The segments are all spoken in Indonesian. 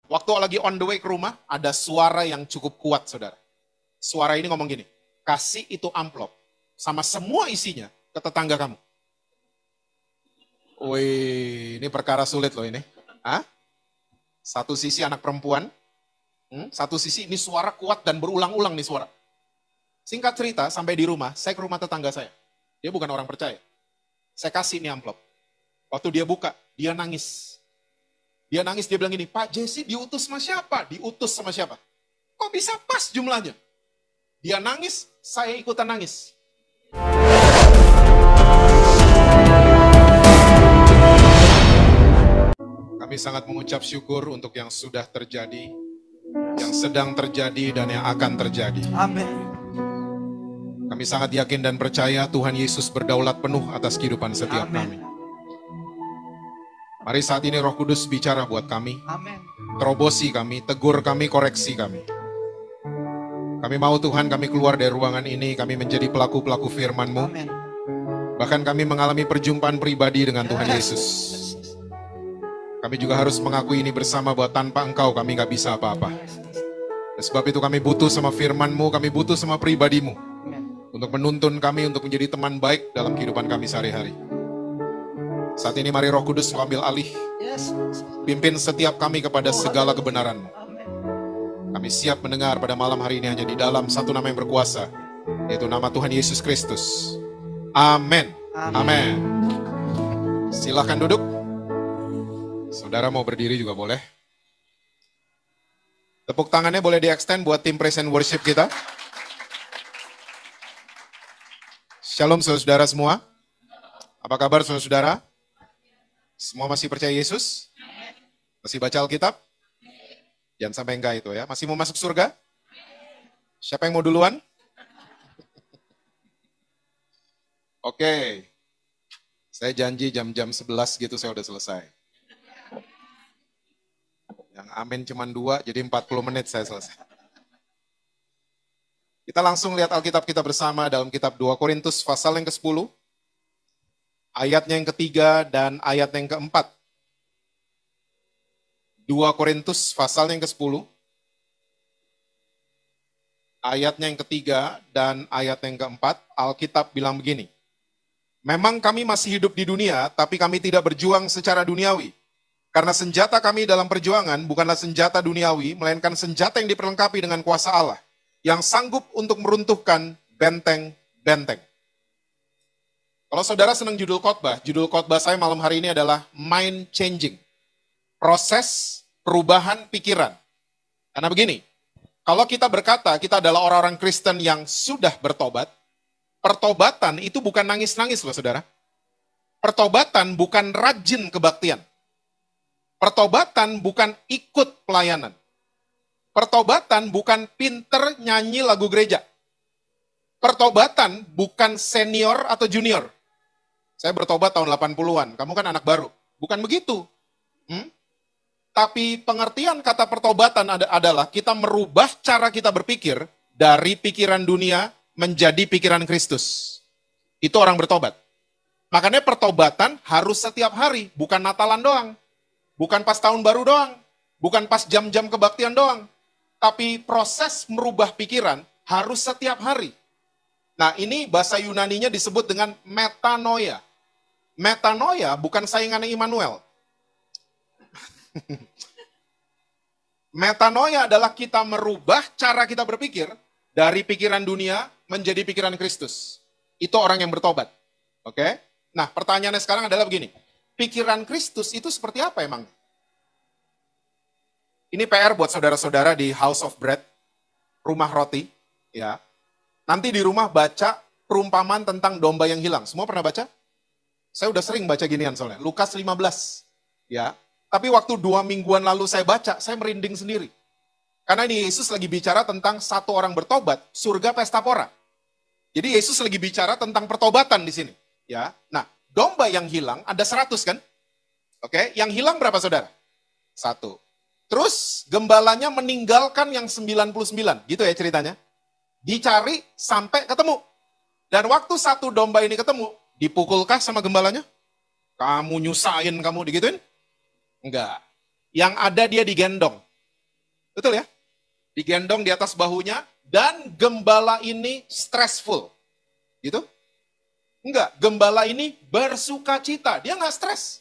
Waktu lagi on the way ke rumah, ada suara yang cukup kuat, saudara. Suara ini ngomong gini, kasih itu amplop sama semua isinya ke tetangga kamu. Wih, ini perkara sulit loh ini. Hah? Satu sisi anak perempuan, satu sisi ini suara kuat dan berulang-ulang nih suara. Singkat cerita, sampai di rumah, saya ke rumah tetangga saya. Dia bukan orang percaya. Saya kasih ini amplop. Waktu dia buka, dia nangis. Dia nangis, dia bilang gini, Pak Jesse diutus sama siapa? Diutus sama siapa? Kok bisa pas jumlahnya? Dia nangis, saya ikutan nangis. Kami sangat mengucap syukur untuk yang sudah terjadi, yang sedang terjadi, dan yang akan terjadi. Amin. Kami sangat yakin dan percaya Tuhan Yesus berdaulat penuh atas kehidupan setiap kami. Mari saat ini Roh Kudus bicara buat kami. Amin. Terobosi kami, tegur kami, koreksi kami. Kami mau Tuhan kami keluar dari ruangan ini, kami menjadi pelaku-pelaku firman-Mu. Amin. Bahkan kami mengalami perjumpaan pribadi dengan Tuhan Yesus. Kami juga harus mengakui ini bersama bahwa tanpa Engkau kami gak bisa apa-apa. Dan sebab itu kami butuh sama firman-Mu, kami butuh sama pribadi-Mu. Untuk menuntun kami untuk menjadi teman baik dalam kehidupan kami sehari-hari. Saat ini mari Roh Kudus ambil alih. Pimpin setiap kami kepada segala kebenaran-Mu. Kami siap mendengar pada malam hari ini hanya di dalam satu nama yang berkuasa, yaitu nama Tuhan Yesus Kristus. Amin. Amin. Silahkan duduk. Saudara mau berdiri juga boleh. Tepuk tangannya boleh di-extend buat tim praise and worship kita. Shalom saudara semua. Apa kabar saudara? Semua masih percaya Yesus? Masih baca Alkitab? Jangan sampai enggak itu ya. Masih mau masuk surga? Siapa yang mau duluan? Oke. Saya janji jam-jam 11 gitu saya udah selesai. Yang amin cuma 2, jadi 40 menit saya selesai. Kita langsung lihat Alkitab kita bersama dalam kitab 2 Korintus pasal yang ke-10. Ayatnya yang ketiga dan ayat yang keempat. 2 Korintus pasal yang ke-10. Ayatnya yang ketiga dan ayat yang keempat. Alkitab bilang begini. Memang kami masih hidup di dunia, tapi kami tidak berjuang secara duniawi. Karena senjata kami dalam perjuangan bukanlah senjata duniawi, melainkan senjata yang diperlengkapi dengan kuasa Allah. Yang sanggup untuk meruntuhkan benteng-benteng. Kalau saudara senang judul khotbah saya malam hari ini adalah mind changing. Proses perubahan pikiran. Karena begini, kalau kita berkata kita adalah orang-orang Kristen yang sudah bertobat, pertobatan itu bukan nangis-nangis loh saudara. Pertobatan bukan rajin kebaktian. Pertobatan bukan ikut pelayanan. Pertobatan bukan pinter nyanyi lagu gereja. Pertobatan bukan senior atau junior. Saya bertobat tahun 80-an, kamu kan anak baru. Bukan begitu. Tapi pengertian kata pertobatan adalah kita merubah cara kita berpikir dari pikiran dunia menjadi pikiran Kristus. Itu orang bertobat. Makanya pertobatan harus setiap hari, bukan Natalan doang. Bukan pas tahun baru doang. Bukan pas jam-jam kebaktian doang. Tapi proses merubah pikiran harus setiap hari. Nah ini bahasa Yunaninya disebut dengan metanoia. Metanoia bukan saingannya Immanuel. Metanoia adalah kita merubah cara kita berpikir dari pikiran dunia menjadi pikiran Kristus. Itu orang yang bertobat. Oke? Nah pertanyaannya sekarang adalah begini. Pikiran Kristus itu seperti apa emang? Ini PR buat saudara-saudara di House of Bread, rumah roti. Ya. Nanti di rumah baca perumpamaan tentang domba yang hilang. Semua pernah baca? Saya udah sering baca ginian soalnya. Lukas 15. Ya. Tapi waktu 2 mingguan lalu saya baca, saya merinding sendiri. Karena ini Yesus lagi bicara tentang satu orang bertobat, surga pesta pora. Jadi Yesus lagi bicara tentang pertobatan di sini. Ya. Nah, domba yang hilang ada 100 kan? Oke, yang hilang berapa saudara? 1. Terus gembalanya meninggalkan yang 99, gitu ya ceritanya. Dicari sampai ketemu. Dan waktu satu domba ini ketemu, dipukulkah sama gembalanya? Kamu nyusahin, kamu digituin? Enggak. Yang ada dia digendong. Betul ya? Digendong di atas bahunya, dan gembala ini stressful. Gitu? Enggak, gembala ini bersuka cita. Dia nggak stres.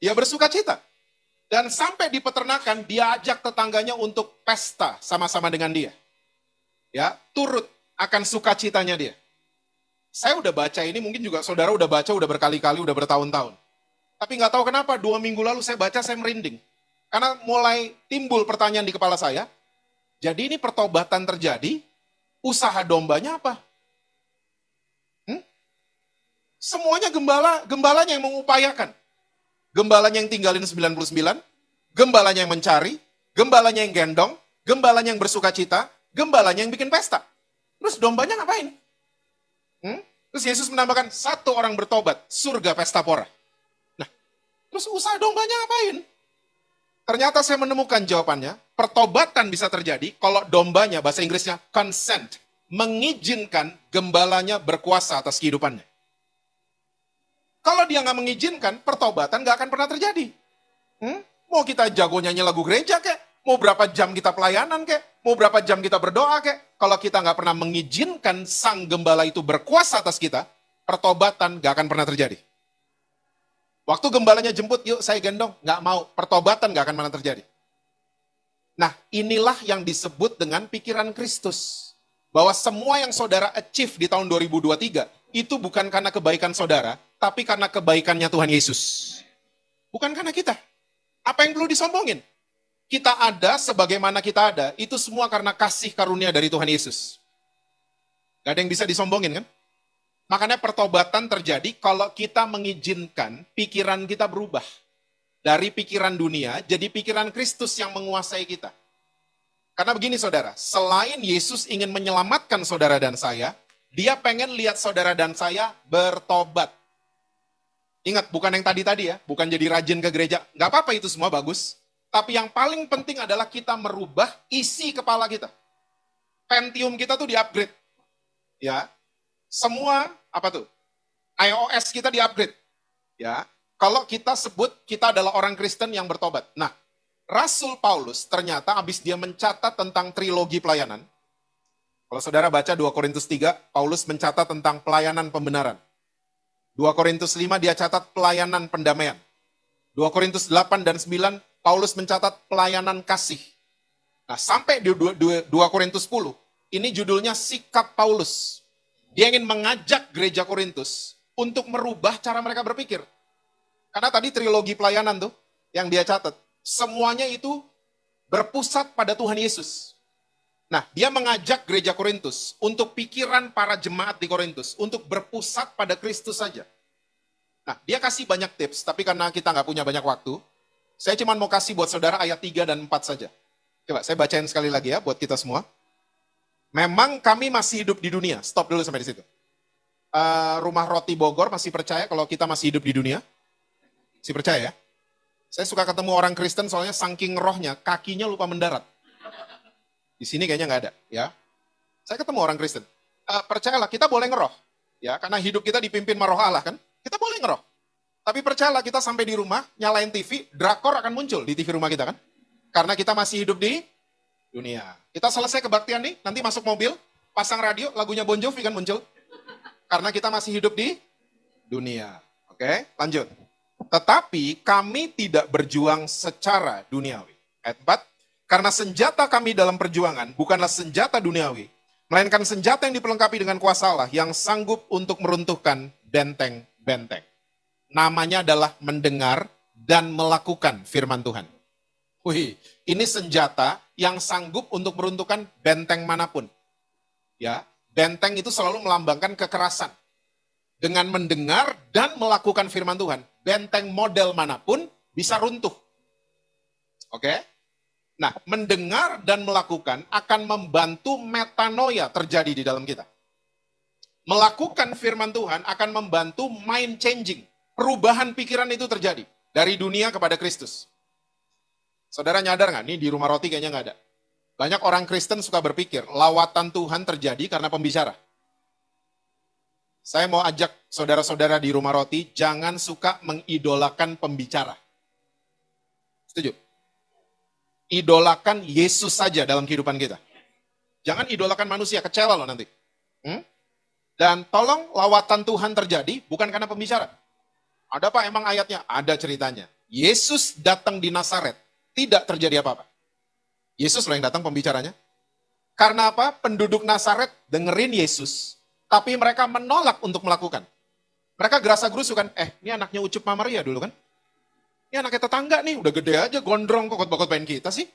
Dia bersuka cita. Dan sampai di peternakan, dia ajak tetangganya untuk pesta sama-sama dengan dia. Ya, turut akan sukacitanya dia. Saya udah baca ini, mungkin juga saudara udah baca, udah berkali-kali, udah bertahun-tahun. Tapi nggak tahu kenapa, 2 minggu lalu saya baca, saya merinding. Karena mulai timbul pertanyaan di kepala saya, jadi ini pertobatan terjadi, usaha dombanya apa? Semuanya gembalanya yang mengupayakan. Gembalanya yang tinggalin 99, gembalanya yang mencari, gembalanya yang gendong, gembalanya yang bersuka cita, gembalanya yang bikin pesta. Terus dombanya ngapain? Terus Yesus menambahkan, 1 orang bertobat, surga pesta pora. Nah, terus usaha dombanya ngapain? Ternyata saya menemukan jawabannya, pertobatan bisa terjadi kalau dombanya, bahasa Inggrisnya consent, mengizinkan gembalanya berkuasa atas kehidupannya. Kalau dia nggak mengizinkan, pertobatan nggak akan pernah terjadi. Mau kita jago nyanyi lagu gereja kek, mau berapa jam kita pelayanan kek, mau berapa jam kita berdoa kek, kalau kita nggak pernah mengizinkan sang gembala itu berkuasa atas kita, pertobatan nggak akan pernah terjadi. Waktu gembalanya jemput, yuk saya gendong, nggak mau, pertobatan nggak akan pernah terjadi. Nah, inilah yang disebut dengan pikiran Kristus. Bahwa semua yang saudara achieve di tahun 2023, itu bukan karena kebaikan saudara, tapi karena kebaikannya Tuhan Yesus. Bukan karena kita. Apa yang perlu disombongin? Kita ada sebagaimana kita ada, itu semua karena kasih karunia dari Tuhan Yesus. Gak ada yang bisa disombongin kan? Makanya pertobatan terjadi kalau kita mengizinkan pikiran kita berubah. Dari pikiran dunia, jadi pikiran Kristus yang menguasai kita. Karena begini saudara, selain Yesus ingin menyelamatkan saudara dan saya, dia pengen lihat saudara dan saya bertobat. Ingat, bukan yang tadi-tadi ya, bukan jadi rajin ke gereja. Nggak apa-apa itu semua bagus. Tapi yang paling penting adalah kita merubah isi kepala kita. Pentium kita tuh di-upgrade. Ya, semua, apa tuh? iOS kita di-upgrade. Ya, kalau kita sebut kita adalah orang Kristen yang bertobat. Nah, Rasul Paulus ternyata habis dia mencatat tentang trilogi pelayanan. Kalau saudara baca 2 Korintus 3, Paulus mencatat tentang pelayanan pembenaran. 2 Korintus 5 dia catat pelayanan pendamaian. 2 Korintus 8 dan 9, Paulus mencatat pelayanan kasih. Nah, sampai di 2 Korintus 10, ini judulnya sikap Paulus. Dia ingin mengajak gereja Korintus untuk merubah cara mereka berpikir. Karena tadi trilogi pelayanan tuh, yang dia catat. Semuanya itu berpusat pada Tuhan Yesus. Nah, dia mengajak gereja Korintus untuk pikiran para jemaat di Korintus untuk berpusat pada Kristus saja. Nah, dia kasih banyak tips, tapi karena kita nggak punya banyak waktu, saya cuma mau kasih buat saudara ayat 3 dan 4 saja. Coba saya bacain sekali lagi ya buat kita semua. Memang kami masih hidup di dunia. Stop dulu sampai di situ. Rumah Roti Bogor masih percaya kalau kita masih hidup di dunia? Masih percaya ya? Saya suka ketemu orang Kristen soalnya saking rohnya, kakinya lupa mendarat. Di sini kayaknya nggak ada, ya. Saya ketemu orang Kristen. Percayalah, kita boleh ngeroh. Ya, karena hidup kita dipimpin sama roh Allah kan. Kita boleh ngeroh. Tapi percayalah, kita sampai di rumah, nyalain TV, drakor akan muncul di TV rumah kita kan. Karena kita masih hidup di dunia. Kita selesai kebaktian nih, nanti masuk mobil, pasang radio, lagunya Bon Jovi kan muncul. Karena kita masih hidup di dunia. Oke, lanjut. Tetapi kami tidak berjuang secara duniawi. Ayat 4, karena senjata kami dalam perjuangan bukanlah senjata duniawi, melainkan senjata yang diperlengkapi dengan kuasa Allah yang sanggup untuk meruntuhkan benteng-benteng. Namanya adalah mendengar dan melakukan firman Tuhan. Wih, ini senjata yang sanggup untuk meruntuhkan benteng manapun. Ya, benteng itu selalu melambangkan kekerasan. Dengan mendengar dan melakukan firman Tuhan, benteng model manapun bisa runtuh. Oke? Nah, mendengar dan melakukan akan membantu metanoia terjadi di dalam kita. Melakukan firman Tuhan akan membantu mind changing. Perubahan pikiran itu terjadi. Dari dunia kepada Kristus. Saudara nyadar nggak? Nih di rumah roti kayaknya nggak ada. Banyak orang Kristen suka berpikir, lawatan Tuhan terjadi karena pembicara. Saya mau ajak saudara-saudara di rumah roti, jangan suka mengidolakan pembicara. Setuju? idolakan Yesus saja dalam kehidupan kita. Jangan idolakan manusia, kecewa loh nanti. Dan tolong lawatan Tuhan terjadi bukan karena pembicara. Ada Pak emang ayatnya? Ada ceritanya. Yesus datang di Nazaret, tidak terjadi apa-apa. Yesus loh yang datang pembicaranya. Karena apa? Penduduk Nazaret dengerin Yesus, tapi mereka menolak untuk melakukan. Mereka gerasa-gerusu kan, ini anaknya Ucup Mama Maria dulu kan? Ini anaknya tetangga nih, udah gede aja, gondrong kok khotbah-khotbahin kita sih.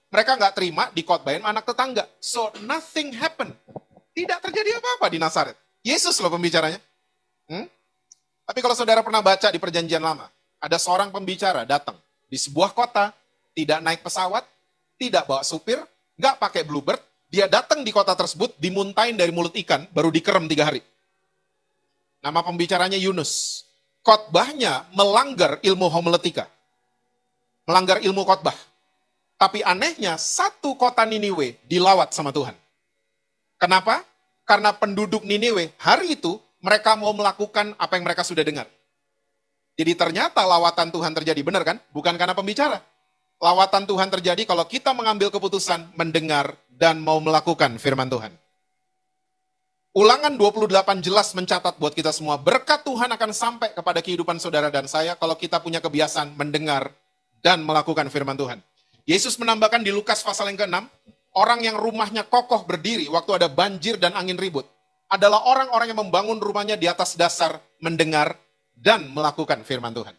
Mereka nggak terima dikhotbahin anak tetangga. So nothing happen. Tidak terjadi apa-apa di Nazaret. Yesus loh pembicaranya. Tapi kalau saudara pernah baca di Perjanjian Lama, ada seorang pembicara datang di sebuah kota, tidak naik pesawat, tidak bawa supir, nggak pakai bluebird, dia datang di kota tersebut, dimuntahin dari mulut ikan, baru dikerem 3 hari. Nama pembicaranya Yunus. Khotbahnya melanggar ilmu homiletika. Melanggar ilmu khotbah. Tapi anehnya, satu kota Niniwe dilawat sama Tuhan. Kenapa? Karena penduduk Niniwe hari itu mereka mau melakukan apa yang mereka sudah dengar. Jadi ternyata lawatan Tuhan terjadi, benar kan? Bukan karena pembicara. Lawatan Tuhan terjadi kalau kita mengambil keputusan, mendengar, dan mau melakukan firman Tuhan. Ulangan 28 jelas mencatat buat kita semua, berkat Tuhan akan sampai kepada kehidupan saudara dan saya kalau kita punya kebiasaan mendengar dan melakukan firman Tuhan. Yesus menambahkan di Lukas pasal yang ke-6, orang yang rumahnya kokoh berdiri waktu ada banjir dan angin ribut, adalah orang-orang yang membangun rumahnya di atas dasar mendengar dan melakukan firman Tuhan.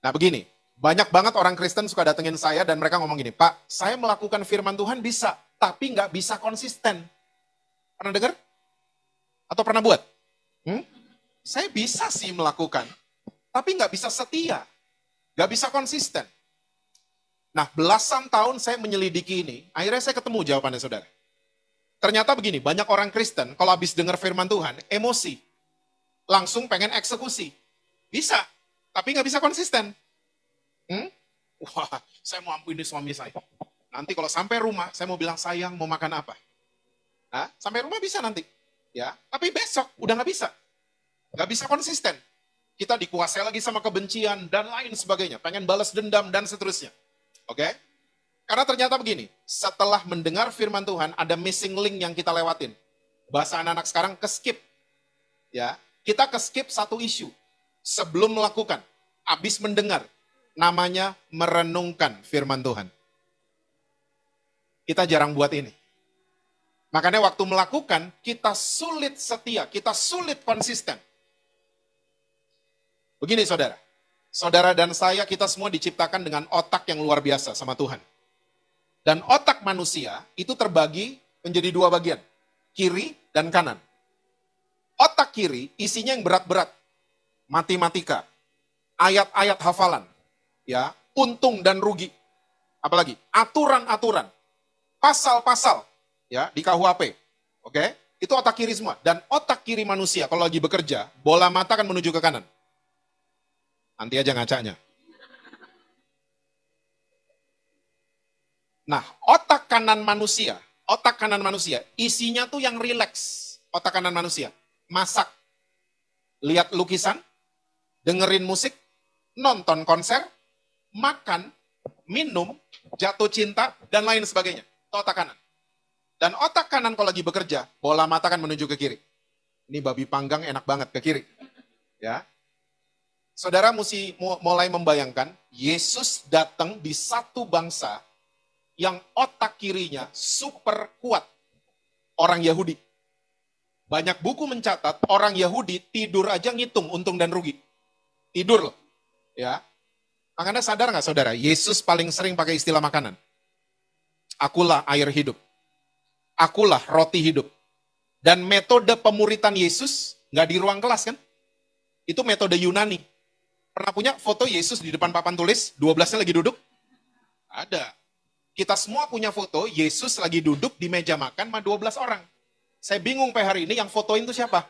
Nah begini, banyak banget orang Kristen suka datengin saya dan mereka ngomong gini, Pak, saya melakukan firman Tuhan bisa, tapi nggak bisa konsisten. Pernah dengar? Atau pernah buat? Saya bisa sih melakukan, tapi nggak bisa setia, nggak bisa konsisten. Nah, belasan tahun saya menyelidiki ini, akhirnya saya ketemu jawabannya saudara. Ternyata begini, banyak orang Kristen kalau habis dengar firman Tuhan, emosi. Langsung pengen eksekusi. Bisa, tapi nggak bisa konsisten. Wah, saya mau ampuni suami saya. Nanti kalau sampai rumah, saya mau bilang sayang, mau makan apa? Sampai rumah bisa nanti. Ya, tapi besok udah nggak bisa. Nggak bisa konsisten. Kita dikuasai lagi sama kebencian dan lain sebagainya. Pengen balas dendam dan seterusnya. Oke? Karena ternyata begini, setelah mendengar firman Tuhan, ada missing link yang kita lewatin. Bahasa anak-anak sekarang ke-skip. Ya, kita ke-skip satu isu. Sebelum melakukan, habis mendengar, namanya merenungkan firman Tuhan. Kita jarang buat ini. Makanya waktu melakukan, kita sulit setia, kita sulit konsisten. Begini saudara. Saudara dan saya, kita semua diciptakan dengan otak yang luar biasa sama Tuhan. Dan otak manusia itu terbagi menjadi 2 bagian. Kiri dan kanan. Otak kiri isinya yang berat-berat. Matematika. Ayat-ayat hafalan. Ya, untung dan rugi. Apalagi? Aturan-aturan. Pasal-pasal. Ya, di KUHP. Oke? Itu otak kiri semua. Dan otak kiri manusia kalau lagi bekerja, bola mata akan menuju ke kanan. Nanti aja ngacanya. Nah, otak kanan manusia isinya tuh yang rileks. Otak kanan manusia, masak, lihat lukisan, dengerin musik, nonton konser, makan, minum, jatuh cinta, dan lain sebagainya. Itu otak kanan. Dan otak kanan kalau lagi bekerja, bola mata kan menuju ke kiri. Ini babi panggang enak banget ke kiri. Ya. Saudara mesti mulai membayangkan, Yesus datang di satu bangsa yang otak kirinya super kuat. Orang Yahudi. Banyak buku mencatat, orang Yahudi tidur aja ngitung untung dan rugi. Tidur loh. Ya. Makanya sadar nggak saudara, Yesus paling sering pakai istilah makanan. Akulah air hidup. Akulah roti hidup. Dan metode pemuritan Yesus nggak di ruang kelas kan? Itu metode Yunani. Pernah punya foto Yesus di depan papan tulis, 12-nya lagi duduk? Ada. Kita semua punya foto Yesus lagi duduk di meja makan sama 12 orang. Saya bingung hari ini yang fotoin itu siapa?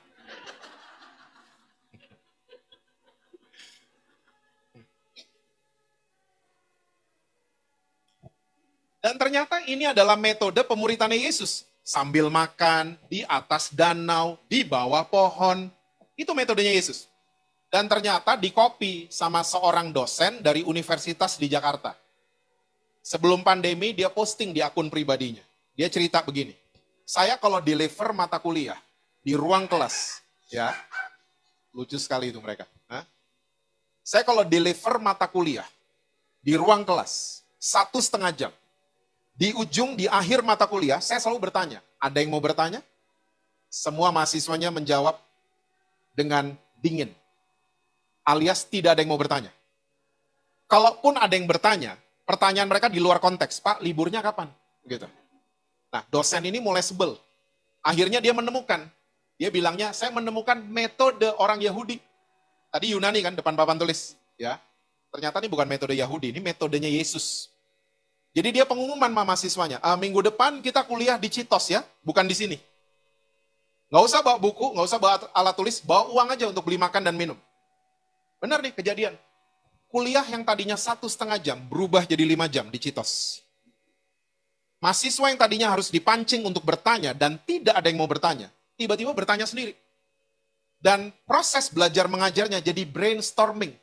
Dan ternyata ini adalah metode pemuritannya Yesus. Sambil makan, di atas danau, di bawah pohon. Itu metodenya Yesus. Dan ternyata di-copy sama seorang dosen dari universitas di Jakarta. Sebelum pandemi dia posting di akun pribadinya. Dia cerita begini, saya kalau deliver mata kuliah di ruang kelas, ya, lucu sekali itu mereka. Hah? Saya kalau deliver mata kuliah di ruang kelas 1,5 jam, di ujung, di akhir mata kuliah, saya selalu bertanya, ada yang mau bertanya? Semua mahasiswanya menjawab dengan dingin, alias tidak ada yang mau bertanya. Kalaupun ada yang bertanya, pertanyaan mereka di luar konteks, Pak, liburnya kapan? Gitu. Nah, dosen ini mulai sebel. Akhirnya dia menemukan, dia bilangnya, saya menemukan metode orang Yahudi. Tadi Yunani kan, depan papan tulis. Ya, ternyata ini bukan metode Yahudi, ini metodenya Yesus. Jadi dia pengumuman sama mahasiswanya, minggu depan kita kuliah di Citos ya, bukan di sini. Nggak usah bawa buku, nggak usah bawa alat tulis, bawa uang aja untuk beli makan dan minum. Benar nih kejadian. Kuliah yang tadinya 1,5 jam berubah jadi 5 jam di Citos. Mahasiswa yang tadinya harus dipancing untuk bertanya dan tidak ada yang mau bertanya, tiba-tiba bertanya sendiri. Dan proses belajar mengajarnya jadi brainstorming,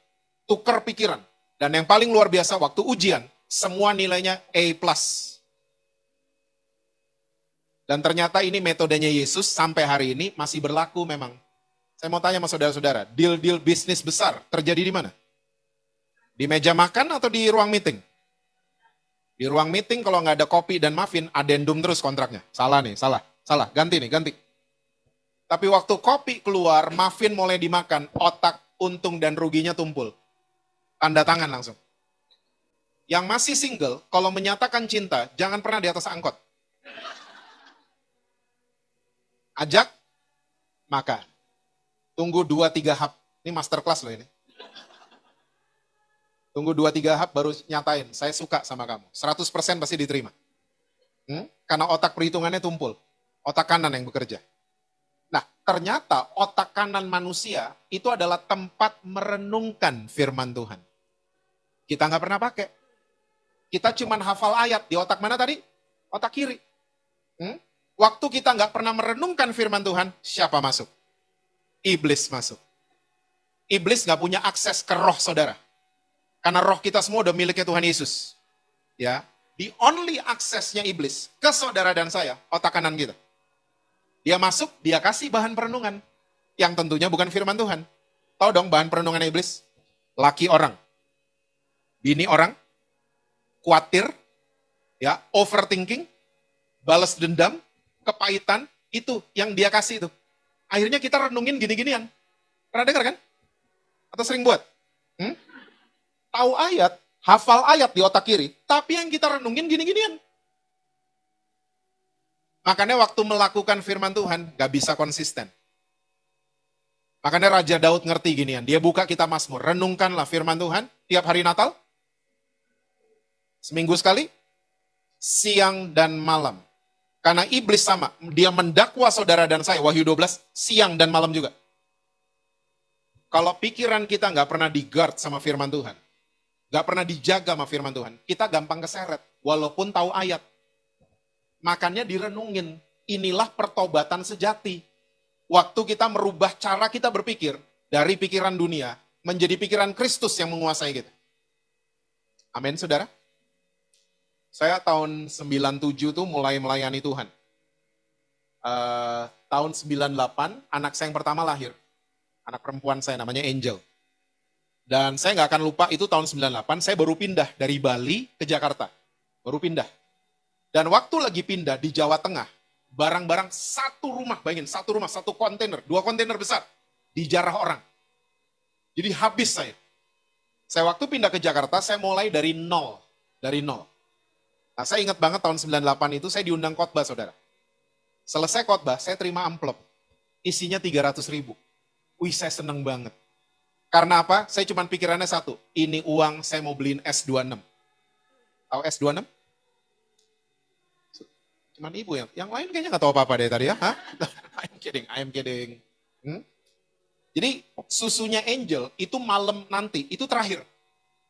tukar pikiran. Dan yang paling luar biasa waktu ujian, semua nilainya A+. Dan ternyata ini metodenya Yesus sampai hari ini masih berlaku memang. Saya mau tanya sama saudara-saudara, deal-deal bisnis besar terjadi di mana? Di meja makan atau di ruang meeting? Di ruang meeting kalau nggak ada kopi dan muffin, adendum terus kontraknya. Salah nih, salah. Ganti nih, ganti. Tapi waktu kopi keluar, muffin mulai dimakan, otak, untung dan ruginya tumpul. Tanda tangan langsung. Yang masih single, kalau menyatakan cinta, jangan pernah di atas angkot. Ajak, makan. Tunggu 2-3 hap. Ini masterclass loh ini. Tunggu 2-3 hap baru nyatain, saya suka sama kamu. 100% pasti diterima. Karena otak perhitungannya tumpul. Otak kanan yang bekerja. Nah, ternyata otak kanan manusia itu adalah tempat merenungkan firman Tuhan. Kita nggak pernah pakai. Kita cuma hafal ayat di otak mana tadi? Otak kiri. Waktu kita nggak pernah merenungkan firman Tuhan, siapa masuk? Iblis masuk. Iblis nggak punya akses ke roh saudara. Karena roh kita semua udah miliknya Tuhan Yesus. Ya, the only aksesnya iblis ke saudara dan saya, otak kanan kita. Dia masuk, dia kasih bahan perenungan. Yang tentunya bukan firman Tuhan. Tahu dong bahan perenungan iblis? Laki orang. Bini orang. Khawatir. Ya, overthinking. Balas dendam. Kepahitan. Itu yang dia kasih itu. Akhirnya kita renungin gini-ginian. Pernah dengar kan? Atau sering buat? Tahu ayat, hafal ayat di otak kiri, tapi yang kita renungin gini-ginian. Makanya waktu melakukan firman Tuhan, gak bisa konsisten. Makanya Raja Daud ngerti ginian, dia buka kitab Mazmur, renungkanlah firman Tuhan tiap hari Natal, seminggu sekali, siang dan malam. Karena iblis sama, dia mendakwa saudara dan saya, Wahyu 12, siang dan malam juga. Kalau pikiran kita gak pernah di-guard sama firman Tuhan, gak pernah dijaga sama firman Tuhan, kita gampang keseret, walaupun tahu ayat. Makanya direnungin, inilah pertobatan sejati. Waktu kita merubah cara kita berpikir, dari pikiran dunia, menjadi pikiran Kristus yang menguasai kita. Amin, saudara? Saya tahun 97 tuh mulai melayani Tuhan. Tahun 98, anak saya yang pertama lahir. Anak perempuan saya, namanya Angel. Dan saya nggak akan lupa itu tahun 98, saya baru pindah dari Bali ke Jakarta. Baru pindah. Dan waktu lagi pindah di Jawa Tengah, barang-barang satu rumah, bayangin, satu rumah, satu kontainer, 2 kontainer besar, dijarah orang. Jadi habis saya. Saya waktu pindah ke Jakarta, saya mulai dari nol. Dari nol. Nah, saya ingat banget tahun 98 itu saya diundang khotbah, saudara. Selesai khotbah, saya terima amplop. Isinya 300.000. Wih, saya seneng banget. Karena apa? Saya cuma pikirannya satu. Ini uang saya mau beliin S26. Tahu S26? Cuman ibu yang lain kayaknya nggak tahu apa-apa deh tadi ya. Hah? I'm kidding. Jadi susunya Angel itu malam nanti, itu terakhir.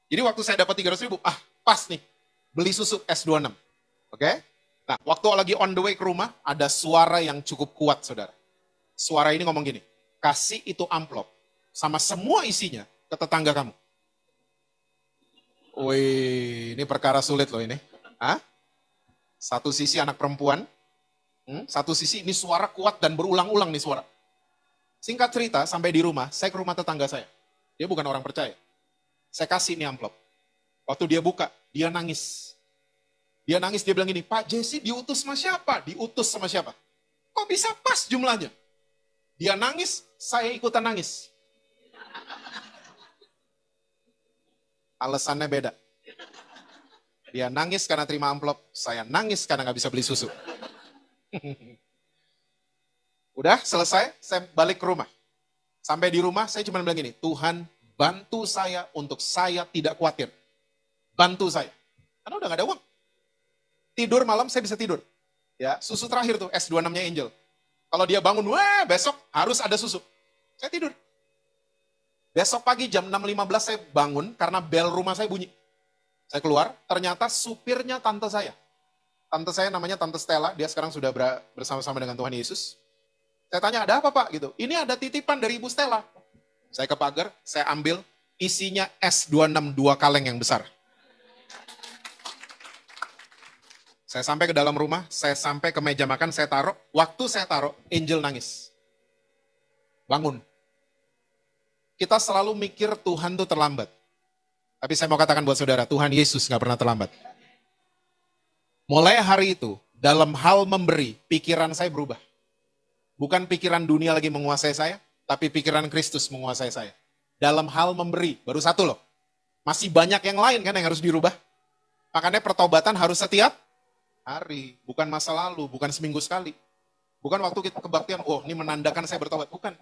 Jadi waktu saya dapat 300.000, pas nih. Beli susu S26. Oke? Nah, waktu lagi on the way ke rumah, ada suara yang cukup kuat, saudara. Suara ini ngomong gini, kasih itu amplop sama semua isinya ke tetangga kamu. Wih, ini perkara sulit loh ini. Hah? Satu sisi anak perempuan, satu sisi ini suara kuat dan berulang-ulang nih suara. Singkat cerita, sampai di rumah, saya ke rumah tetangga saya. Dia bukan orang percaya. Saya kasih ini amplop. Waktu dia buka, dia nangis. Dia nangis, dia bilang gini, Pak Jesse diutus sama siapa? Diutus sama siapa? Kok bisa pas jumlahnya? Dia nangis, saya ikutan nangis. Alasannya beda. Dia nangis karena terima amplop, saya nangis karena nggak bisa beli susu. Udah selesai, saya balik ke rumah. Sampai di rumah, saya cuma bilang gini, Tuhan bantu saya untuk saya tidak khawatir. Bantu saya. Karena udah gak ada uang. Tidur malam, saya bisa tidur. Ya, susu terakhir tuh, S26-nya Angel. Kalau dia bangun, wah besok harus ada susu. Saya tidur. Besok pagi jam 6.15 saya bangun karena bel rumah saya bunyi. Saya keluar, ternyata supirnya tante saya. Tante saya namanya Tante Stella, dia sekarang sudah bersama-sama dengan Tuhan Yesus. Saya tanya, ada apa Pak? Gitu. Ini ada titipan dari Ibu Stella. Saya ke pagar, saya ambil, isinya S26 2 kaleng yang besar. Saya sampai ke dalam rumah, saya sampai ke meja makan, saya taruh. Waktu saya taruh, Angel nangis. Bangun. Kita selalu mikir Tuhan tuh terlambat. Tapi saya mau katakan buat saudara, Tuhan Yesus gak pernah terlambat. Mulai hari itu, dalam hal memberi, pikiran saya berubah. Bukan pikiran dunia lagi menguasai saya, tapi pikiran Kristus menguasai saya. Dalam hal memberi, baru satu loh. Masih banyak yang lain kan yang harus dirubah. Makanya pertobatan harus setiap hari. Bukan masa lalu, bukan seminggu sekali. Bukan waktu kita kebaktian, oh ini menandakan saya bertobat. Bukan.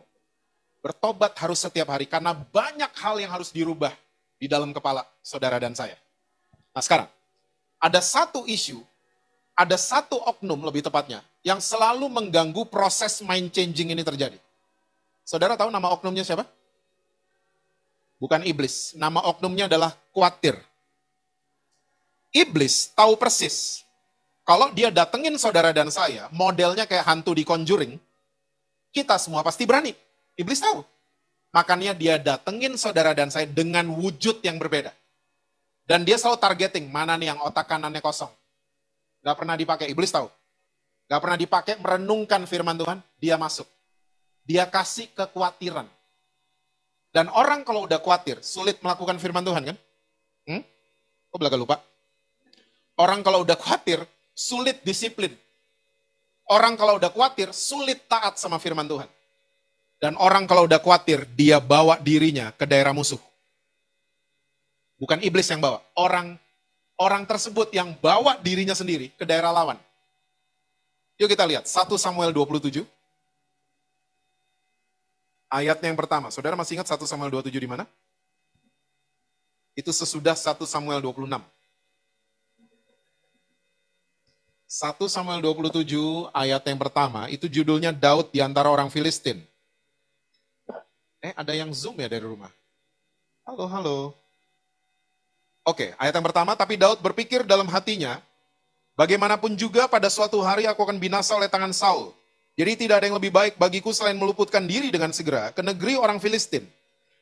Bertobat harus setiap hari, karena banyak hal yang harus dirubah di dalam kepala saudara dan saya. Nah sekarang, ada satu isu, ada satu oknum lebih tepatnya, yang selalu mengganggu proses mind changing ini terjadi. Saudara tahu nama oknumnya siapa? Bukan iblis. Nama oknumnya adalah khawatir. Iblis tahu persis. Kalau dia datengin saudara dan saya, modelnya kayak hantu di Conjuring, kita semua pasti berani. Iblis tahu. Makanya dia datengin saudara dan saya dengan wujud yang berbeda. Dan dia selalu targeting, mana nih yang otak kanannya kosong. Gak pernah dipakai, iblis tahu. Gak pernah dipakai merenungkan firman Tuhan, dia masuk. Dia kasih kekhawatiran. Dan orang kalau udah khawatir, sulit melakukan firman Tuhan kan? Kok belaga lupa? Orang kalau udah khawatir, sulit disiplin. Orang kalau udah khawatir, sulit taat sama firman Tuhan. Dan orang kalau udah khawatir, dia bawa dirinya ke daerah musuh. Bukan iblis yang bawa, orang tersebut yang bawa dirinya sendiri ke daerah lawan. Yuk kita lihat, 1 Samuel 27. Ayatnya yang pertama. Saudara masih ingat 1 Samuel 27 di mana? Itu sesudah 1 Samuel 26. 1 Samuel 27 ayat yang pertama, itu judulnya Daud di antara orang Filistin. Ada yang zoom ya dari rumah? Halo. Oke, ayat yang pertama, tapi Daud berpikir dalam hatinya, bagaimanapun juga pada suatu hari aku akan binasa oleh tangan Saul. Jadi tidak ada yang lebih baik bagiku selain meluputkan diri dengan segera ke negeri orang Filistin.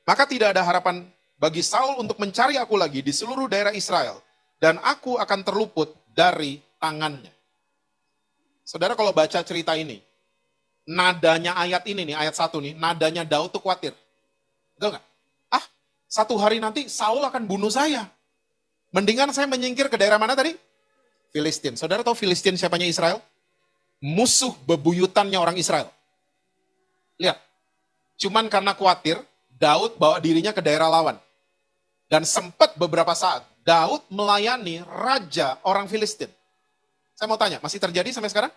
Maka tidak ada harapan bagi Saul untuk mencari aku lagi di seluruh daerah Israel. Dan aku akan terluput dari tangannya. Saudara kalau baca cerita ini, nadanya ayat ini nih, ayat 1 nih, nadanya Daud tuh khawatir. Betul nggak? Satu hari nanti Saul akan bunuh saya. Mendingan saya menyingkir ke daerah mana tadi? Filistin. Saudara tahu Filistin siapanya Israel? Musuh bebuyutannya orang Israel. Lihat. Cuman karena khawatir, Daud bawa dirinya ke daerah lawan. Dan sempat beberapa saat, Daud melayani raja orang Filistin. Saya mau tanya, masih terjadi sampai sekarang?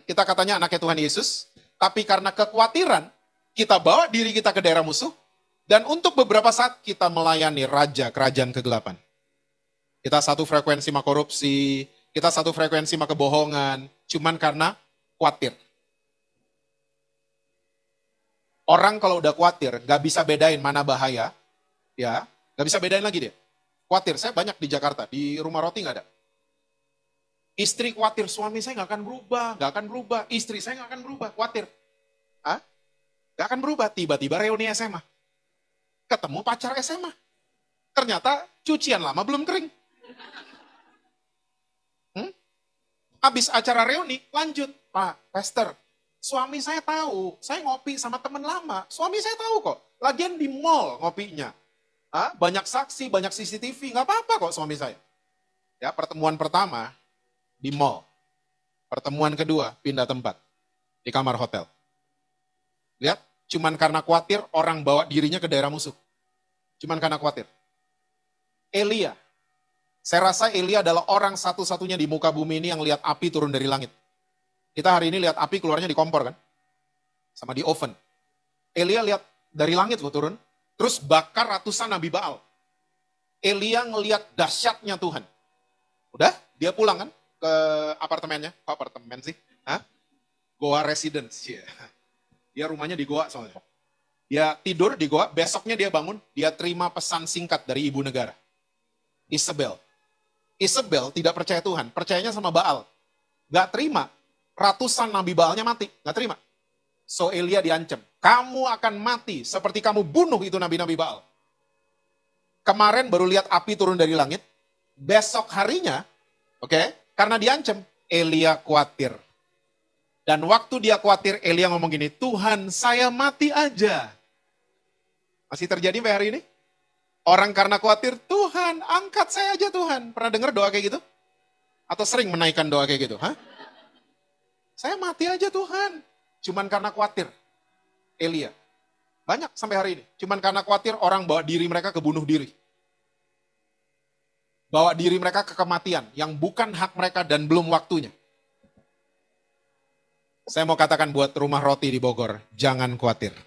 Kita katanya anaknya Tuhan Yesus, tapi karena kekhawatiran, kita bawa diri kita ke daerah musuh, dan untuk beberapa saat kita melayani raja kerajaan kegelapan. Kita satu frekuensi sama korupsi, kita satu frekuensi sama kebohongan, cuman karena khawatir. Orang kalau udah khawatir, gak bisa bedain mana bahaya, ya, gak bisa bedain lagi dia. Khawatir, saya banyak di Jakarta, di rumah roti gak ada. Istri khawatir, suami saya gak akan berubah, istri saya gak akan berubah, khawatir. Gak akan berubah, tiba-tiba reuni SMA. Ketemu pacar SMA. Ternyata cucian lama belum kering. Habis acara reuni, lanjut. Pak, pastor, suami saya tahu, saya ngopi sama teman lama. Suami saya tahu kok, lagian di mall ngopinya. Banyak saksi, banyak CCTV, nggak apa-apa kok suami saya. Ya, pertemuan pertama di mall. Pertemuan kedua, pindah tempat. Di kamar hotel. Lihat, cuman karena khawatir orang bawa dirinya ke daerah musuh. Cuman karena khawatir. Elia. Saya rasa Elia adalah orang satu-satunya di muka bumi ini yang lihat api turun dari langit. Kita hari ini lihat api keluarnya di kompor kan? Sama di oven. Elia lihat dari langit loh turun. Terus bakar ratusan nabi Baal. Elia ngelihat dahsyatnya Tuhan. Udah, dia pulang kan ke apartemennya. Kok apartemen sih? Goa Residence. Dia rumahnya di Goa soalnya. Dia tidur di Goa, besoknya dia bangun, dia terima pesan singkat dari ibu negara. Isabel. Isabel tidak percaya Tuhan, percayanya sama Baal. Gak terima, ratusan nabi Baalnya mati, gak terima. So Elia diancam, kamu akan mati seperti kamu bunuh itu nabi-nabi Baal. Kemarin baru lihat api turun dari langit, besok harinya, karena diancam, Elia khawatir. Dan waktu dia khawatir, Elia ngomong gini, Tuhan saya mati aja. Masih terjadi sampai hari ini? Orang karena khawatir, Tuhan angkat saya aja Tuhan. Pernah dengar doa kayak gitu? Atau sering menaikkan doa kayak gitu? Saya mati aja Tuhan. Cuman karena khawatir. Elia. Banyak sampai hari ini. Cuman karena khawatir orang bawa diri mereka ke bunuh diri. Bawa diri mereka ke kematian. Yang bukan hak mereka dan belum waktunya. Saya mau katakan buat rumah roti di Bogor. Jangan khawatir.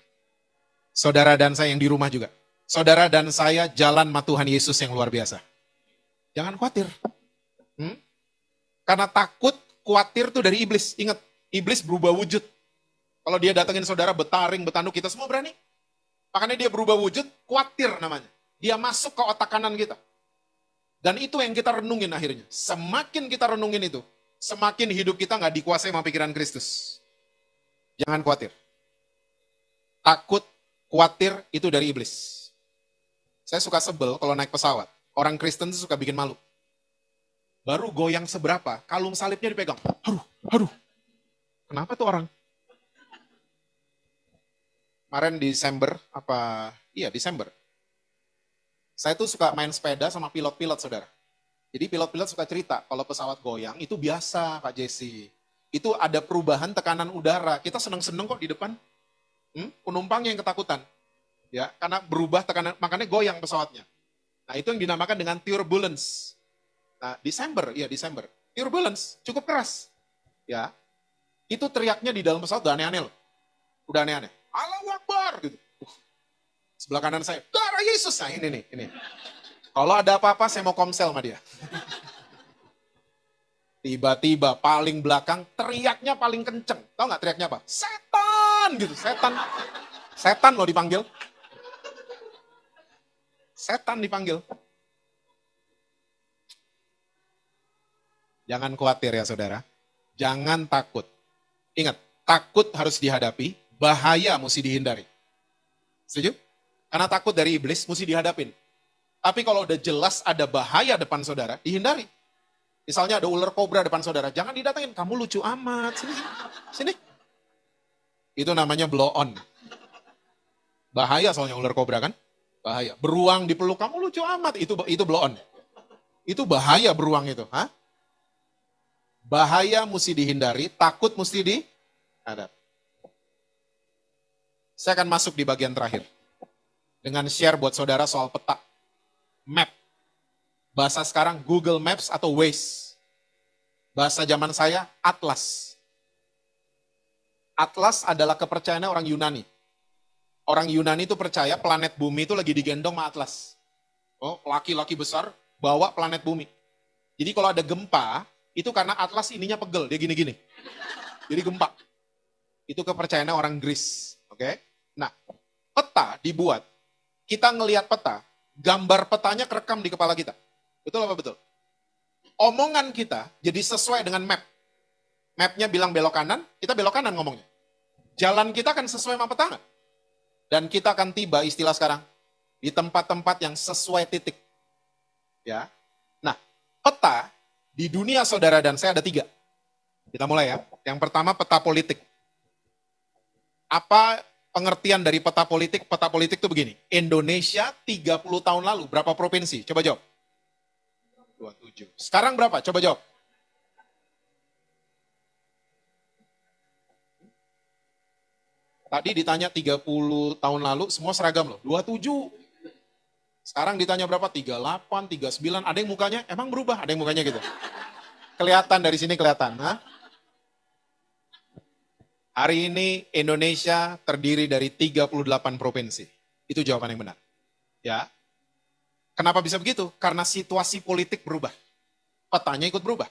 Saudara dan saya yang di rumah juga. Saudara dan saya jalan sama Tuhan Yesus yang luar biasa. Jangan khawatir. Karena takut, khawatir tuh dari iblis. Ingat, iblis berubah wujud. Kalau dia datengin saudara betaring, betanduk, kita semua berani. Makanya dia berubah wujud, khawatir namanya. Dia masuk ke otak kanan kita. Dan itu yang kita renungin akhirnya. Semakin kita renungin itu, semakin hidup kita nggak dikuasai sama pikiran Kristus. Jangan khawatir. Takut, khawatir itu dari iblis. Saya suka sebel kalau naik pesawat. Orang Kristen itu suka bikin malu. Baru goyang seberapa, kalung salibnya dipegang. Aduh. Kenapa tuh orang? Kemarin Desember, Desember. Saya tuh suka main sepeda sama pilot-pilot, saudara. Jadi pilot-pilot suka cerita, kalau pesawat goyang itu biasa, Pak Jesse. Itu ada perubahan tekanan udara. Kita seneng-seneng kok di depan. Penumpangnya yang ketakutan. Ya, karena berubah tekanan, makanya goyang pesawatnya. Nah, itu yang dinamakan dengan turbulence. Nah, Desember. Turbulence, cukup keras. Ya, itu teriaknya di dalam pesawat udah aneh-aneh loh. Udah aneh-aneh. Allahu Akbar gitu. Sebelah kanan saya, darah Yesus. Nah, ini. Kalau ada apa-apa, saya mau komsel sama dia. Tiba-tiba paling belakang, teriaknya paling kenceng. Tahu nggak teriaknya apa? Setan gitu, setan. Setan loh dipanggil. Setan dipanggil. Jangan khawatir ya saudara. Jangan takut. Ingat, takut harus dihadapi, bahaya mesti dihindari. Setuju? Karena takut dari iblis mesti dihadapin. Tapi kalau udah jelas ada bahaya depan saudara, dihindari. Misalnya ada ular kobra depan saudara, jangan didatengin. Kamu lucu amat. Sini. Itu namanya blow on. Bahaya soalnya ular kobra kan? Bahaya. Beruang dipeluk, kamu lucu amat. Itu blow on. Itu bahaya beruang itu. Bahaya mesti dihindari, takut mesti dihadapi. Saya akan masuk di bagian terakhir. Dengan share buat saudara soal peta. Map. Bahasa sekarang Google Maps atau Waze. Bahasa zaman saya Atlas. Atlas adalah kepercayaannya orang Yunani. Orang Yunani itu percaya planet bumi itu lagi digendong sama Atlas. Oh, laki-laki besar bawa planet bumi. Jadi kalau ada gempa, itu karena Atlas ininya pegel, dia gini-gini. Jadi gempa. Itu kepercayaannya orang Greece. Oke? Nah, peta dibuat. Kita ngelihat peta, gambar petanya kerekam di kepala kita. Betul apa betul? Omongan kita jadi sesuai dengan map. Mapnya bilang belok kanan, kita belok kanan ngomongnya. Jalan kita kan sesuai sama peta nggak? Dan kita akan tiba, istilah sekarang, di tempat-tempat yang sesuai titik. Ya. Nah, peta di dunia saudara dan saya ada 3. Kita mulai ya. Yang pertama peta politik. Apa pengertian dari peta politik? Peta politik itu begini. Indonesia 30 tahun lalu, berapa provinsi? Coba jawab. 27. Sekarang berapa? Coba jawab. Tadi ditanya 30 tahun lalu, semua seragam loh. 27. Sekarang ditanya berapa? 38, 39. Ada yang mukanya, emang berubah? Ada yang mukanya gitu. Kelihatan dari sini kelihatan. Nah, hari ini Indonesia terdiri dari 38 provinsi. Itu jawaban yang benar. Ya. Kenapa bisa begitu? Karena situasi politik berubah. Petanya ikut berubah.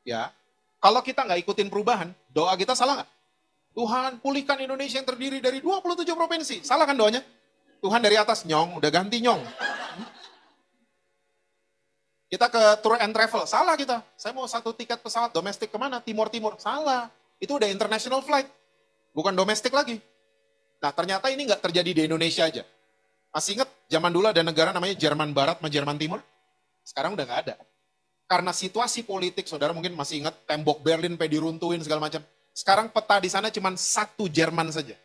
Ya. Kalau kita nggak ikutin perubahan, doa kita salah nggak? Tuhan pulihkan Indonesia yang terdiri dari 27 provinsi. Salah kan doanya? Tuhan dari atas, nyong, udah ganti nyong. Kita ke tour and travel, salah kita. Saya mau 1 tiket pesawat domestik kemana? Timur-timur, salah. Itu udah international flight, bukan domestik lagi. Nah ternyata ini nggak terjadi di Indonesia aja. Masih ingat zaman dulu ada negara namanya Jerman Barat sama Jerman Timur? Sekarang udah nggak ada. Karena situasi politik, saudara mungkin masih ingat tembok Berlin sampai diruntuhin segala macam. Sekarang peta di sana cuma 1 Jerman saja.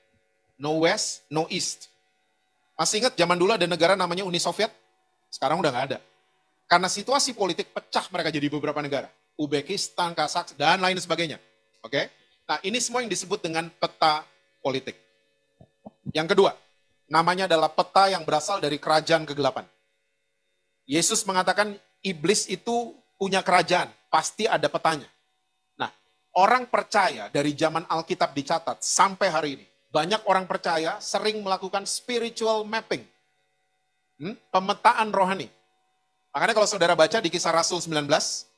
No West, no East. Masih ingat zaman dulu ada negara namanya Uni Soviet? Sekarang udah nggak ada. Karena situasi politik pecah mereka jadi beberapa negara. Uzbekistan, Kazakhstan, dan lain sebagainya. Oke? Nah ini semua yang disebut dengan peta politik. Yang kedua, namanya adalah peta yang berasal dari kerajaan kegelapan. Yesus mengatakan iblis itu punya kerajaan, pasti ada petanya. Nah, orang percaya dari zaman Alkitab dicatat sampai hari ini, banyak orang percaya sering melakukan spiritual mapping. Pemetaan rohani. Makanya kalau saudara baca di Kisah Rasul 19,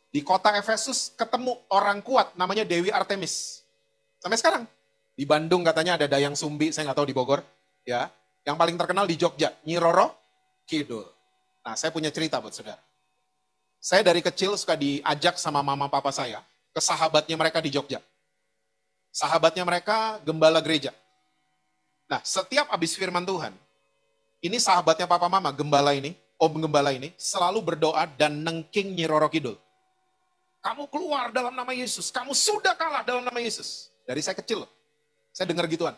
di kota Efesus ketemu orang kuat namanya Dewi Artemis. Sampai sekarang. Di Bandung katanya ada Dayang Sumbi, saya nggak tahu di Bogor. Ya, yang paling terkenal di Jogja, Nyi Roro Kidul. Nah, saya punya cerita buat saudara. Saya dari kecil suka diajak sama mama papa saya ke sahabatnya mereka di Jogja. Sahabatnya mereka gembala gereja. Nah, setiap habis firman Tuhan, ini sahabatnya papa mama, gembala ini, om gembala ini, selalu berdoa dan nengking Nyi Roro Kidul. Kamu keluar dalam nama Yesus, kamu sudah kalah dalam nama Yesus. Dari saya kecil loh, saya dengar gituan.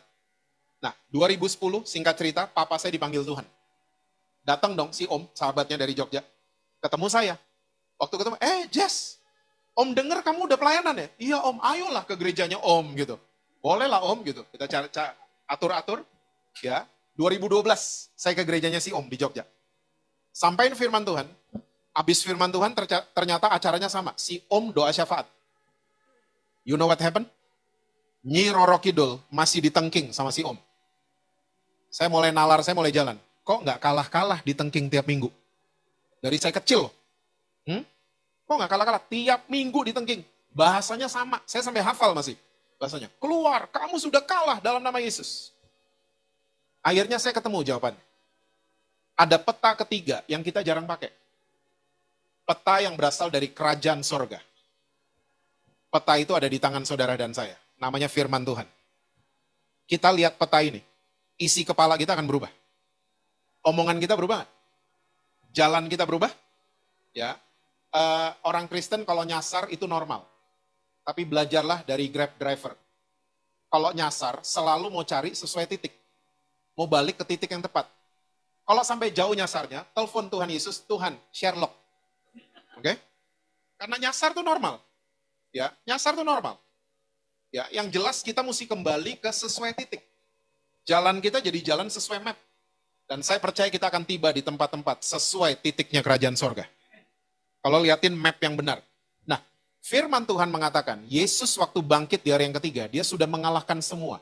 Nah, 2010, singkat cerita, papa saya dipanggil Tuhan. Datang dong si om, sahabatnya dari Jogja, ketemu saya. Waktu ketemu, Jess, om dengar kamu udah pelayanan ya? Iya om, ayolah ke gerejanya om gitu. Bolehlah om gitu, kita atur-atur. Ya, 2012 saya ke gerejanya si om di Jogja. Sampaikan firman Tuhan, habis firman Tuhan ternyata acaranya sama. Si om doa syafaat. You know what happened? Nyi Roro Kidul masih ditengking sama si om. Saya mulai nalar, saya mulai jalan. Kok nggak kalah-kalah ditengking tiap minggu? Dari saya kecil. Kok nggak kalah-kalah? Tiap minggu ditengking. Bahasanya sama, saya sampai hafal masih. Bahasanya, keluar, kamu sudah kalah dalam nama Yesus. Akhirnya saya ketemu jawabannya. Ada peta ketiga yang kita jarang pakai. Peta yang berasal dari kerajaan sorga. Peta itu ada di tangan saudara dan saya. Namanya firman Tuhan. Kita lihat peta ini. Isi kepala kita akan berubah. Omongan kita berubah. Jalan kita berubah. Ya. Orang Kristen kalau nyasar itu normal. Tapi belajarlah dari Grab driver. Kalau nyasar selalu mau cari sesuai titik. Mau balik ke titik yang tepat. Kalau sampai jauh nyasarnya, telepon Tuhan Yesus, Tuhan, Sherlock. Oke? Karena nyasar itu normal. Ya, nyasar itu normal. Ya, yang jelas kita mesti kembali ke sesuai titik. Jalan kita jadi jalan sesuai map. Dan saya percaya kita akan tiba di tempat-tempat sesuai titiknya kerajaan sorga. Kalau liatin map yang benar. Nah, firman Tuhan mengatakan, Yesus waktu bangkit di hari yang ketiga, dia sudah mengalahkan semua.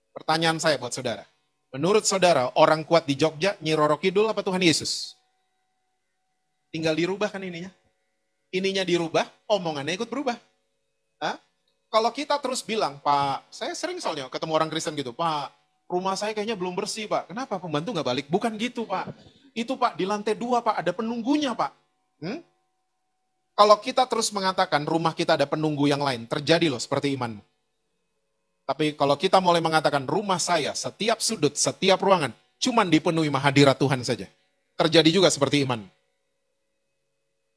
Pertanyaan saya buat saudara. Menurut saudara, orang kuat di Jogja, Nyi Roro Kidul apa Tuhan Yesus? Tinggal dirubah kan ininya. Ininya dirubah, omongannya ikut berubah. Hah? Kalau kita terus bilang, Pak, saya sering soalnya ketemu orang Kristen gitu, Pak, rumah saya kayaknya belum bersih, Pak. Kenapa pembantu nggak balik? Bukan gitu, Pak. Itu, Pak, di lantai 2, Pak, ada penunggunya, Pak. Kalau kita terus mengatakan rumah kita ada penunggu yang lain, terjadi loh seperti imanmu. Tapi kalau kita mulai mengatakan rumah saya, setiap sudut, setiap ruangan, cuman dipenuhi hadirat Tuhan saja. Terjadi juga seperti iman.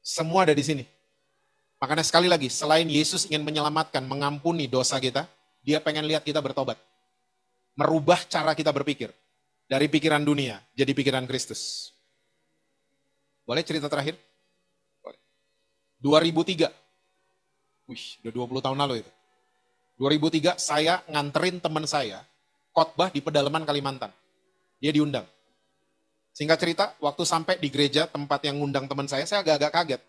Semua ada di sini. Makanya sekali lagi, selain Yesus ingin menyelamatkan, mengampuni dosa kita, dia pengen lihat kita bertobat. Merubah cara kita berpikir. Dari pikiran dunia, jadi pikiran Kristus. Boleh cerita terakhir? Boleh. 2003. Wih, udah 20 tahun lalu itu. 2003 saya nganterin teman saya khotbah di pedalaman Kalimantan. Dia diundang. Singkat cerita, waktu sampai di gereja tempat yang ngundang teman saya agak-agak kaget.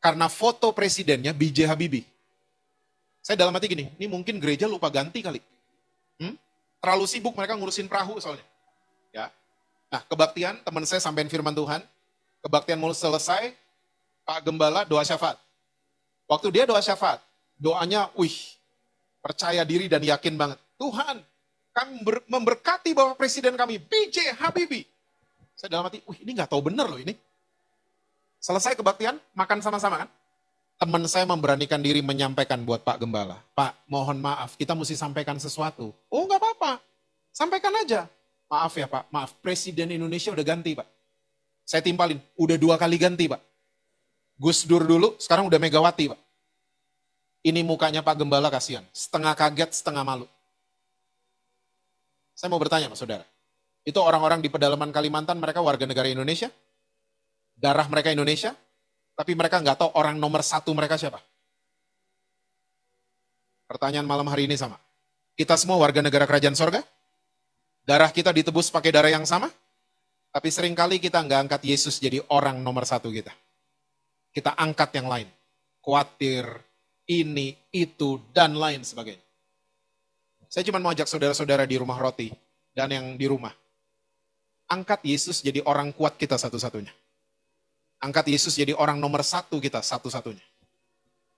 Karena foto presidennya B.J. Habibie. Saya dalam hati gini, ini mungkin gereja lupa ganti kali. Terlalu sibuk mereka ngurusin perahu soalnya. Ya. Nah, kebaktian, teman saya sampein firman Tuhan. Kebaktian mau selesai, Pak Gembala doa syafaat. Waktu dia doa syafaat, doanya, percaya diri dan yakin banget. Tuhan, kami memberkati Bapak Presiden kami, B.J. Habibie. Saya dalam hati, ini nggak tahu bener loh ini. Selesai kebaktian, makan sama-sama kan? Teman saya memberanikan diri menyampaikan buat Pak Gembala. Pak, mohon maaf, kita mesti sampaikan sesuatu. Oh, nggak apa-apa. Sampaikan aja. Maaf ya Pak, maaf. Presiden Indonesia udah ganti Pak. Saya timpalin, udah 2 kali ganti Pak. Gus Dur dulu, sekarang udah Megawati Pak. Ini mukanya Pak Gembala kasihan. Setengah kaget, setengah malu. Saya mau bertanya Pak Saudara. Itu orang-orang di pedalaman Kalimantan, mereka warga negara Indonesia. Darah mereka Indonesia. Tapi mereka nggak tahu orang nomor 1 mereka siapa. Pertanyaan malam hari ini sama. Kita semua warga negara kerajaan sorga. Darah kita ditebus pakai darah yang sama. Tapi seringkali kita nggak angkat Yesus jadi orang nomor 1 kita. Kita angkat yang lain. Khawatir, ini, itu, dan lain sebagainya. Saya cuma mau ajak saudara-saudara di rumah roti. Dan yang di rumah. Angkat Yesus jadi orang kuat kita satu-satunya. Angkat Yesus jadi orang nomor 1 kita satu-satunya.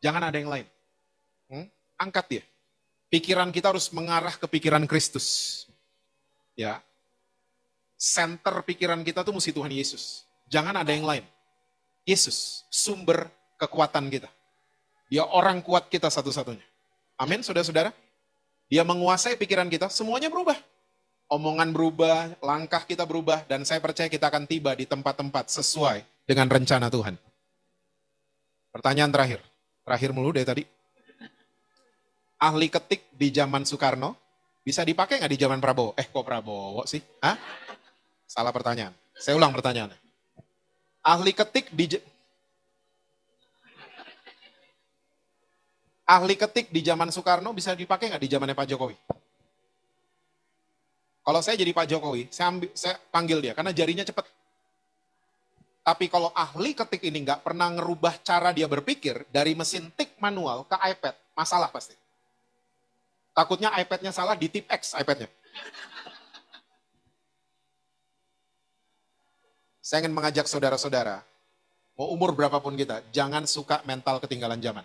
Jangan ada yang lain. Angkat dia. Pikiran kita harus mengarah ke pikiran Kristus. Ya. Center pikiran kita tuh mesti Tuhan Yesus. Jangan ada yang lain. Yesus, sumber kekuatan kita. Dia orang kuat kita satu-satunya. Amin, saudara-saudara. Dia menguasai pikiran kita, semuanya berubah. Omongan berubah, langkah kita berubah, dan saya percaya kita akan tiba di tempat-tempat sesuai dengan rencana Tuhan. Pertanyaan terakhir. Terakhir mulu dari tadi. Ahli ketik di zaman Soekarno, bisa dipakai nggak di zaman Prabowo? Kok Prabowo sih? Hah? Salah pertanyaan. Saya ulang pertanyaannya. Ahli ketik di zaman Soekarno bisa dipakai nggak di zamannya Pak Jokowi? Kalau saya jadi Pak Jokowi, saya panggil dia karena jarinya cepat. Tapi kalau ahli ketik ini nggak pernah ngerubah cara dia berpikir dari mesin tik manual ke iPad, masalah pasti. Takutnya iPad-nya salah, di tip X iPad-nya. Saya ingin mengajak saudara-saudara, mau umur berapapun kita, jangan suka mental ketinggalan zaman.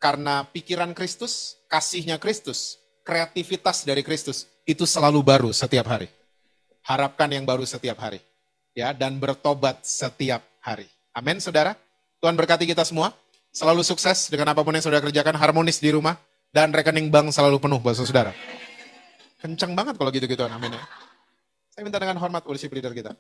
Karena pikiran Kristus, kasihnya Kristus, kreativitas dari Kristus, itu selalu baru setiap hari. Harapkan yang baru setiap hari. Ya, dan bertobat setiap hari. Amin, saudara. Tuhan berkati kita semua. Selalu sukses dengan apapun yang saudara kerjakan, harmonis di rumah, dan rekening bank selalu penuh buat saudara. Kenceng banget kalau gitu-gitu, amin ya. Saya minta dengan hormat worship leader kita.